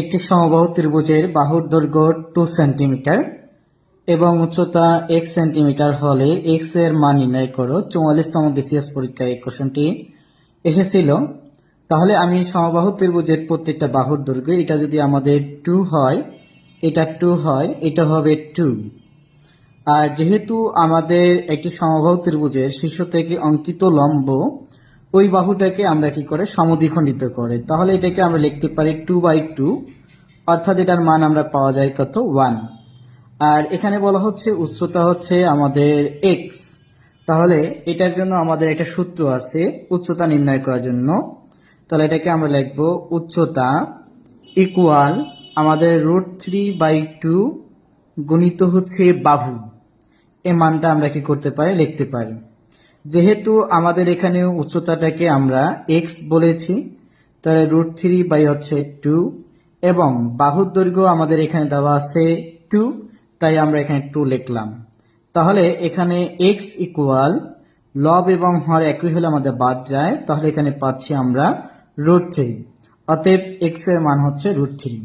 একটি সমবাহু ত্রিভুজের বাহুর দৈর্ঘ্য 2 সেন্টিমিটার এবং উচ্চতা 1 সেন্টিমিটার হলে এক্স এর মান নির্ণয় করো। 44তম বিসিএস পরীক্ষায় এই কোশ্চেনটি এসেছিল। তাহলে আমি সমবাহু ত্রিভুজের প্রত্যেকটা বাহুর দৈর্ঘ্য, এটা যদি আমাদের 2 হয়, এটা 2 হয়, এটা হবে 2। আর যেহেতু আমাদের একটি সমবাহু ত্রিভুজের শীর্ষ থেকে অঙ্কিত লম্ব ওই বাহুটাকে আমরা কি করে সমদ্বিখণ্ডিত করে, তাহলে এটাকে আমরা লিখতে পারি 2/2, অর্থাৎ এটার মান আমরা পাওয়া যায় কত, 1। আর এখানে বলা হচ্ছে উচ্চতা হচ্ছে আমাদের এক্স, তাহলে এটার জন্য আমাদের একটা সূত্র আছে উচ্চতা নির্ণয় করার জন্য। তাহলে এটাকে আমরা লিখব উচ্চতা ইকুয়াল আমাদের √3/2 গুণিত হচ্ছে বাহু। এই মানটা আমরা কি করতে পারি, লিখতে পারি। যেহেতু আমাদের এখানে উচ্চতাটাকে আমরা এক্স বলেছি, তাহলে √3/2 এবং বাহুর দৈর্ঘ্য আমাদের এখানে দেওয়া আছে 2, তাই আমরা এখানে 2 লিখলাম। তাহলে এখানে এক্স ইকুয়াল লব এবং হর একই হলে আমাদের বাদ যায়, তাহলে এখানে পাচ্ছি আমরা √3, অতএব এক্স এর মান হচ্ছে √3।